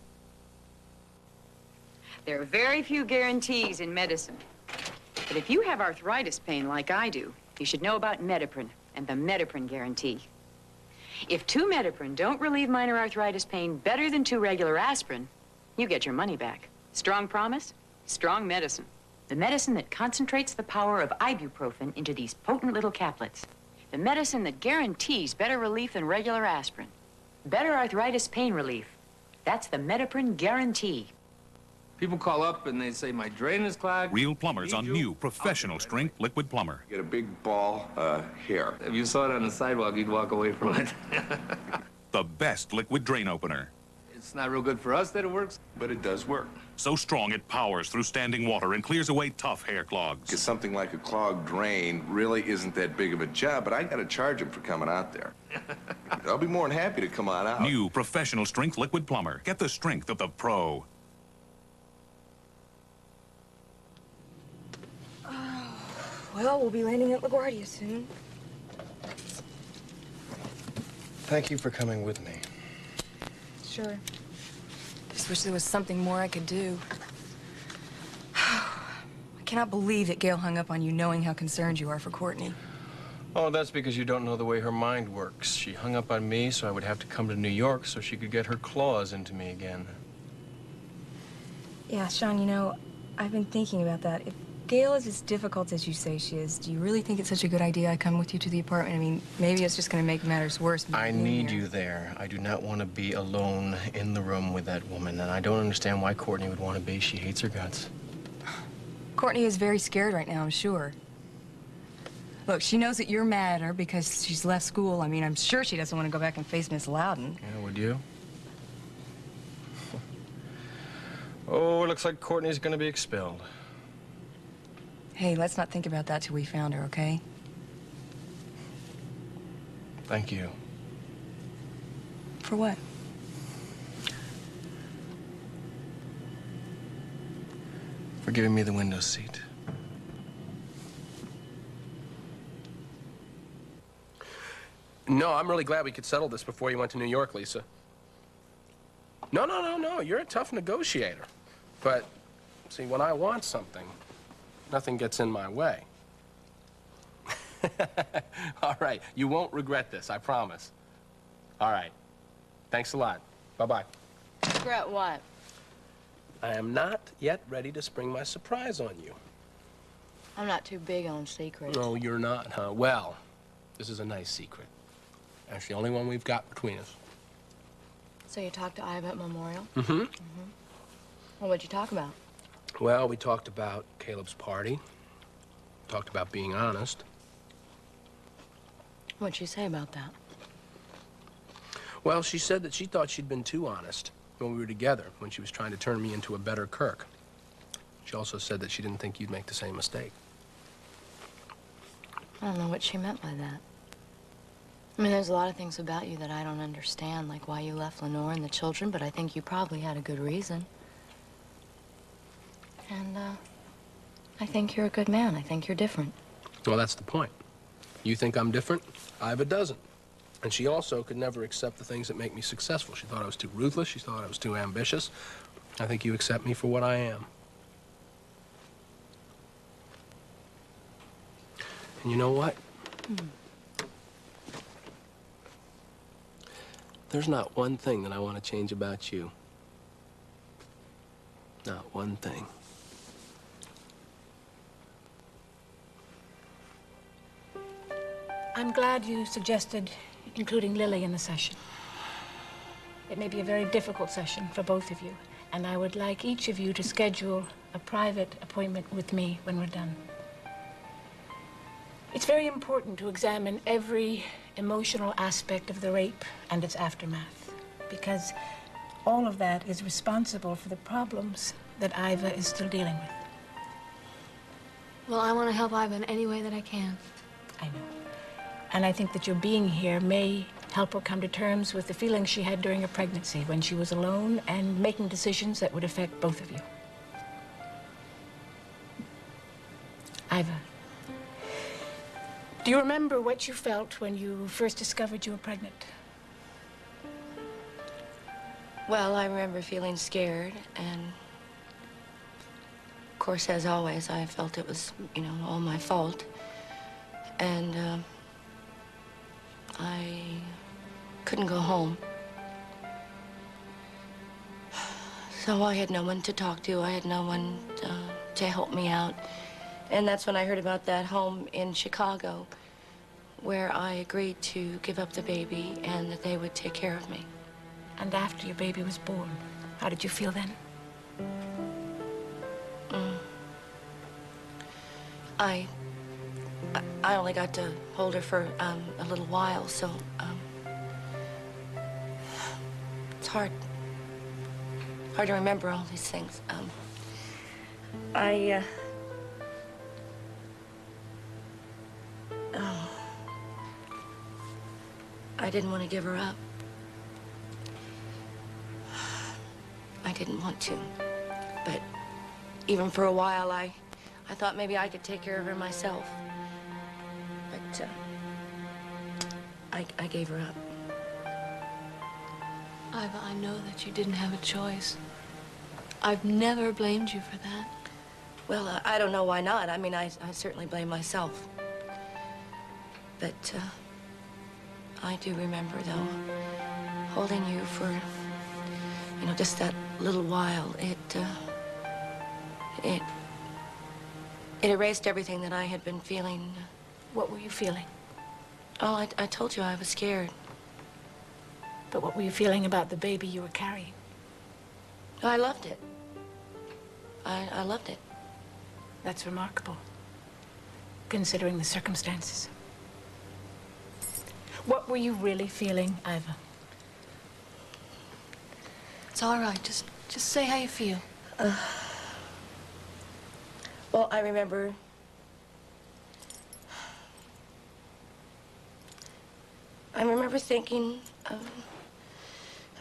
There are very few guarantees in medicine. But if you have arthritis pain like I do, you should know about Mediprin and the Mediprin guarantee. If 2 Mediprin don't relieve minor arthritis pain better than 2 regular aspirin, you get your money back. Strong promise, strong medicine. The medicine that concentrates the power of ibuprofen into these potent little caplets. The medicine that guarantees better relief than regular aspirin. Better arthritis pain relief. That's the Mediprin guarantee. People call up and they say, my drain is clogged. Real plumbers on new professional strength liquid plumber. Get a big ball here. If you saw it on the sidewalk, you'd walk away from it. The best liquid drain opener. It's not real good for us that it works, but it does work. So strong it powers through standing water and clears away tough hair clogs. Because something like a clogged drain really isn't that big of a job, but I got to charge him for coming out there. I'll be more than happy to come on out. New professional strength liquid plumber. Get the strength of the pro. Well, we'll be landing at LaGuardia soon. Thank you for coming with me. Sure. Just wish there was something more I could do. I cannot believe that Gail hung up on you knowing how concerned you are for Courtney. Oh, that's because you don't know the way her mind works. She hung up on me, so I would have to come to New York so she could get her claws into me again. Yeah, Sean, you know, I've been thinking about that. If Gail is as difficult as you say she is, do you really think it's such a good idea I come with you to the apartment? I mean, maybe it's just going to make matters worse. I need you there. I do not want to be alone in the room with that woman, and I don't understand why Courtney would want to be. She hates her guts. Courtney is very scared right now, I'm sure. Look, she knows that you're mad at her because she's left school. I mean, I'm sure she doesn't want to go back and face Miss Loudon. Yeah, would you? Oh, it looks like Courtney's going to be expelled. Hey, let's not think about that till we found her, okay? Thank you. For what? For giving me the window seat. No, I'm really glad we could settle this before you went to New York, Lisa. No. You're a tough negotiator. But, see, when I want something, nothing gets in my way. All right. You won't regret this, I promise. All right. Thanks a lot. Bye-bye. Regret what? I am not yet ready to spring my surprise on you. I'm not too big on secrets. No, you're not, huh? Well, this is a nice secret. That's the only one we've got between us. So you talked to Iva at Memorial? Mm-hmm. Well, what'd you talk about? Well, we talked about Caleb's party. Talked about being honest. What'd she say about that? Well, she said that she thought she'd been too honest when we were together, when she was trying to turn me into a better Kirk. She also said that she didn't think you'd make the same mistake. I don't know what she meant by that. I mean, there's a lot of things about you that I don't understand, like why you left Lenore and the children, but I think you probably had a good reason. And, I think you're a good man. I think you're different. Well, that's the point. You think I'm different? Iva doesn't. And she also could never accept the things that make me successful. She thought I was too ruthless. She thought I was too ambitious. I think you accept me for what I am. And you know what? There's not one thing that I want to change about you. Not one thing. I'm glad you suggested including Lily in the session. It may be a very difficult session for both of you, and I would like each of you to schedule a private appointment with me when we're done. It's very important to examine every emotional aspect of the rape and its aftermath, because all of that is responsible for the problems that Iva is still dealing with. Well, I want to help Iva in any way that I can. I know. And I think that your being here may help her come to terms with the feelings she had during her pregnancy, when she was alone and making decisions that would affect both of you. Iva, do you remember what you felt when you first discovered you were pregnant? Well, I remember feeling scared, and of course, as always, I felt it was, all my fault. And, I couldn't go home. So I had no one to talk to. I had no one to help me out. And that's when I heard about that home in Chicago where I agreed to give up the baby and that they would take care of me. And after your baby was born, how did you feel then? I only got to hold her for a little while, so it's hard to remember all these things. I didn't want to give her up. I didn't want to, but even for a while, I thought maybe I could take care of her myself. But I gave her up. Iva, I know that you didn't have a choice. I've never blamed you for that. Well, I don't know why not. I mean, I certainly blame myself. But I do remember, though, holding you for, just that little while. It erased everything that I had been feeling. What were you feeling? Oh, I told you I was scared. But what were you feeling about the baby you were carrying? I loved it. I loved it. That's remarkable, considering the circumstances. What were you really feeling, Iva? It's all right. Just say how you feel. Well, I remember thinking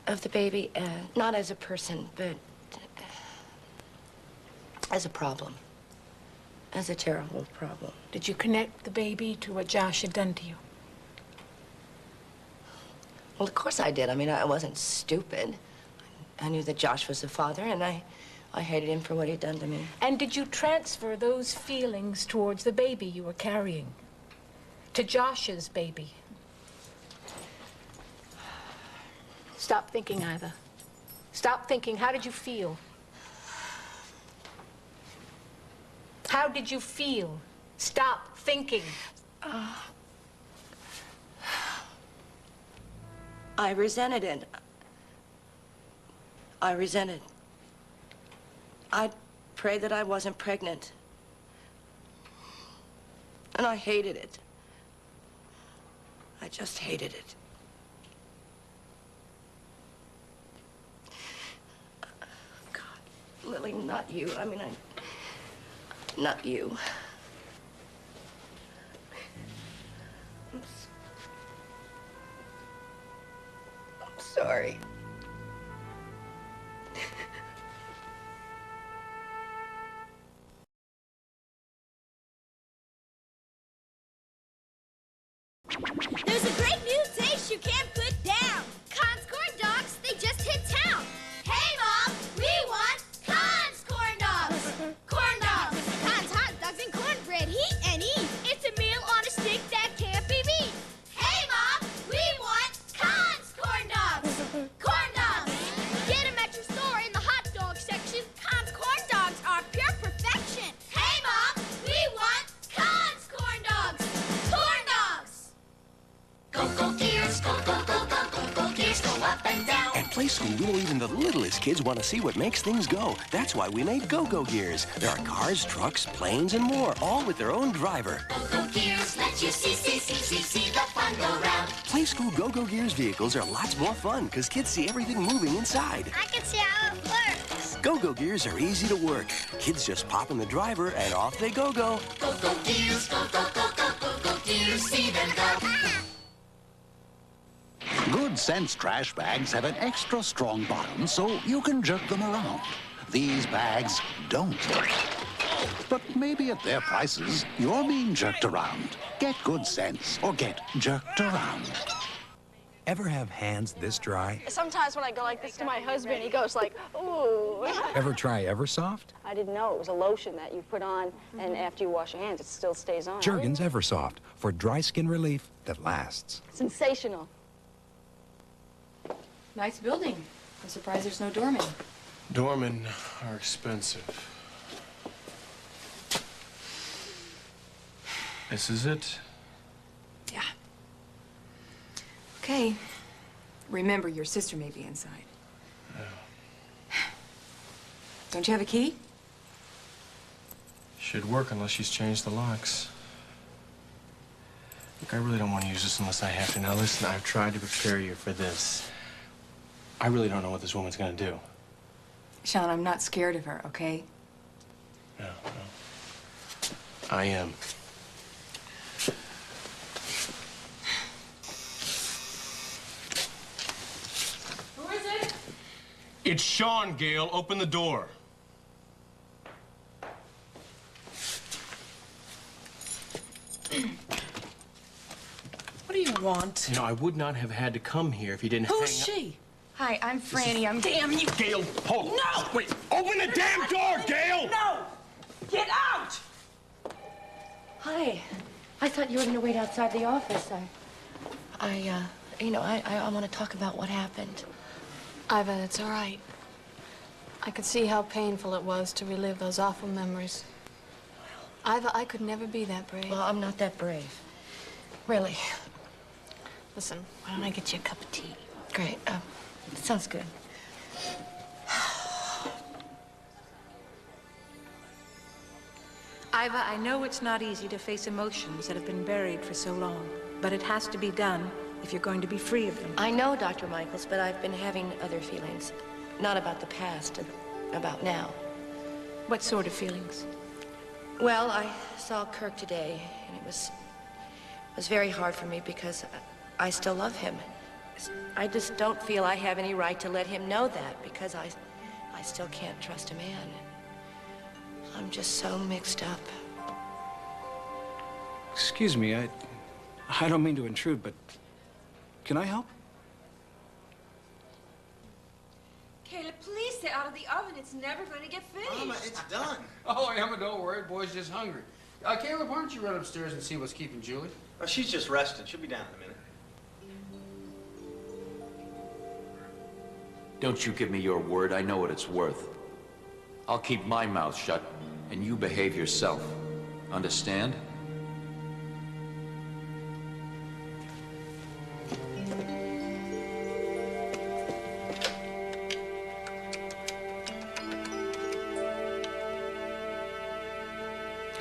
of the baby, not as a person, but as a problem, as a terrible problem. Did you connect the baby to what Josh had done to you? Well, of course I did. I mean, I wasn't stupid. I knew that Josh was the father, and I hated him for what he'd done to me. And did you transfer those feelings towards the baby you were carrying? To Josh's baby? Stop thinking, Iva. Stop thinking. How did you feel? How did you feel? Stop thinking. I resented it. I resented. I prayed that I wasn't pregnant. And I hated it. I just hated it. God, Lily, not you. I mean, not you. I'm sorry. There's a great new taste you can't put down. Conn's corn dogs, they just hit town. Hey, Mom, we want Conn's corn dogs. Corn dogs. Conn's hot dogs and cornbread, heat and eat. It's a meal on a stick that can't be beat. Hey, Mom, we want Conn's corn dogs. Corn dogs. Get them at your store in the hot dog section. Conn's corn dogs are pure perfection. Hey, Mom, we want Conn's corn dogs. Corn dogs. Go gears, go gears, go up and down. At Play School, we know even the littlest kids want to see what makes things go. That's why we made Go-Go Gears. There are cars, trucks, planes, and more, all with their own driver. Go gears, let you see the fun go round. Play School Go-Go Gears vehicles are lots more fun because kids see everything moving inside. I can see how it works. Go-Go Gears are easy to work. Kids just pop in the driver and off they go-go. Go gears, go gears, see them go. Good Sense trash bags have an extra strong bottom so you can jerk them around. These bags don't. But maybe at their prices, you're being jerked around. Get Good Sense or get jerked around. Ever have hands this dry? Sometimes when I go like this to my husband, he goes like, ooh. Ever try Eversoft? I didn't know it was a lotion that you put on, and after you wash your hands, it still stays on. Jergens Eversoft for dry skin relief that lasts. Sensational. Nice building. I'm surprised there's no doorman. Doormen are expensive. This is it? Yeah. Okay. Remember, your sister may be inside. Don't you have a key? Should work unless she's changed the locks. Look, I really don't want to use this unless I have to. Now listen, I've tried to prepare you for this. I really don't know what this woman's gonna do. Sean, I'm not scared of her, okay? No. I am. Who is it? It's Sean, Gail. Open the door. What do you want? You know, I would not have had to come here if you didn't Who's hang she? Hi, I'm Franny. I'm damn you. Gail, hold on. No! Wait, open the damn door, Gail! No! Get out! Hi. I thought you were going to wait outside the office. I want to talk about what happened. Iva, it's all right. I could see how painful it was to relive those awful memories. Iva, I could never be that brave. Well, I'm not that brave. Really. Listen, why don't I get you a cup of tea? Great. Sounds good. Iva, I know it's not easy to face emotions that have been buried for so long, but it has to be done if you're going to be free of them. I know, Dr. Michaels, but I've been having other feelings. Not about the past, about now. What sort of feelings? Well, I saw Kirk today, and it was very hard for me because I still love him. I just don't feel I have any right to let him know that because I still can't trust a man. I'm just so mixed up. Excuse me, I don't mean to intrude, but can I help? Caleb, please stay out of the oven. It's never going to get finished. Mama, it's done. Oh, Emma, don't worry. Boy's just hungry. Caleb, why don't you run upstairs and see what's keeping Julie? Oh, she's just resting. She'll be down in a minute. Don't you give me your word. I know what it's worth. I'll keep my mouth shut, and you behave yourself. Understand?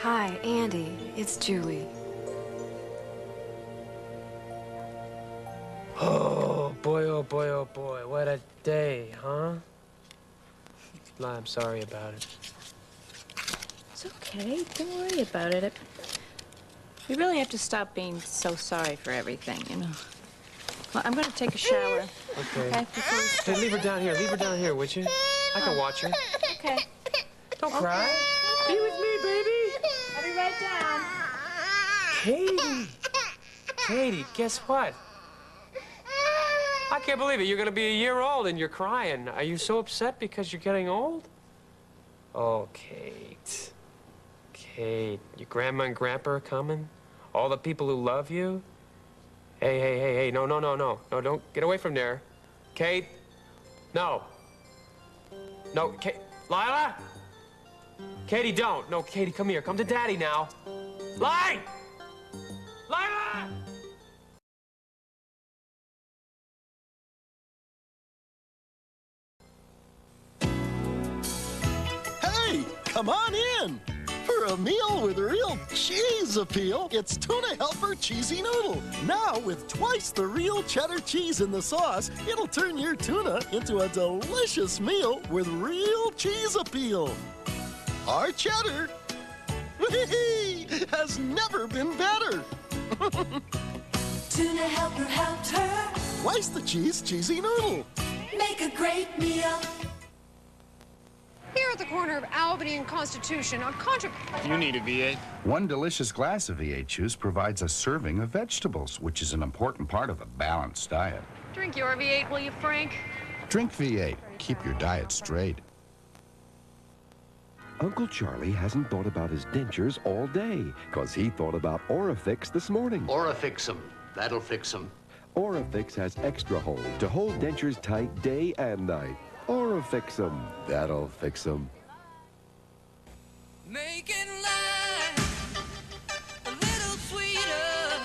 Hi, Andy. It's Julie. Oh, boy, oh, boy, oh, boy. What a day, huh? No, I'm sorry about it. It's okay. Don't worry about it. We really have to stop being so sorry for everything, you know. Well, I'm going to take a shower. Okay. Hey, leave her down here. Leave her down here, would you? I can watch her. Okay. Don't cry. Be with me, baby. I'll be right down. Katie. Katie, guess what? I can't believe it. You're going to be a year old and you're crying. Are you so upset because you're getting old? Oh, Kate. Kate, your grandma and grandpa are coming? All the people who love you? Hey, hey, hey, hey, no, no, no, no. No, don't get away from there. Kate, no. No, Kate, Lila? Katie, don't. No, Katie, come here. Come to Daddy now. Lila! Lila! Hey, come on in. For a meal with real cheese appeal, it's Tuna Helper Cheesy Noodle. Now, with twice the real cheddar cheese in the sauce, it'll turn your tuna into a delicious meal with real cheese appeal. Our cheddar has never been better. Tuna Helper helped her Twice the cheese, cheesy noodle. make a great meal. Here at the corner of Albany and Constitution on Contra... You need a V8. One delicious glass of V8 juice provides a serving of vegetables, which is an important part of a balanced diet. Drink your V8, will you, Frank? Drink V8. Keep your diet straight. Uncle Charlie hasn't thought about his dentures all day, because he thought about Orifix this morning. Orifix 'em. That'll fix 'em. Orifix has extra hold to hold dentures tight day and night. Orifix 'em. That'll fix 'em. Making life a little sweeter.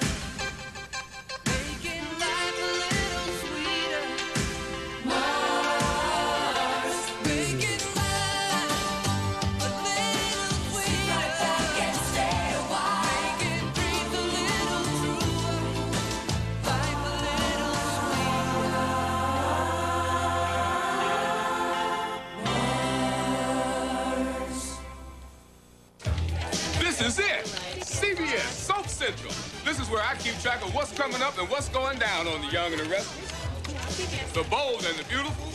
Making life a little sweeter. Mars. Making life a little sweeter. Sit right back and stay a while. Making dreams a little truer. Life a little This is it. CBS, Soap Central. This is where I keep track of what's coming up and what's going down on The Young and the Restless, The Bold and the Beautiful,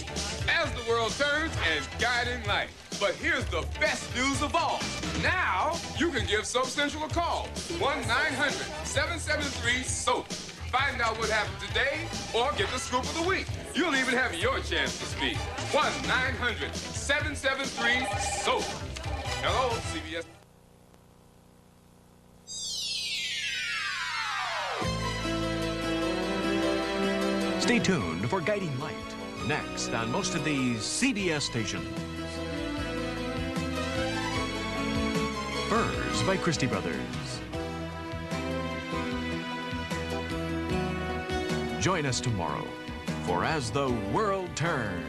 As the World Turns, and Guiding Light. But here's the best news of all. Now, you can give Soap Central a call. 1-900-773-SOAP. Find out what happened today or get the scoop of the week. You'll even have your chance to speak. 1-900-773-SOAP. Hello, CBS. Stay tuned for Guiding Light, next on most of these CBS stations. Furs by Christie Brothers. Join us tomorrow for As the World Turns.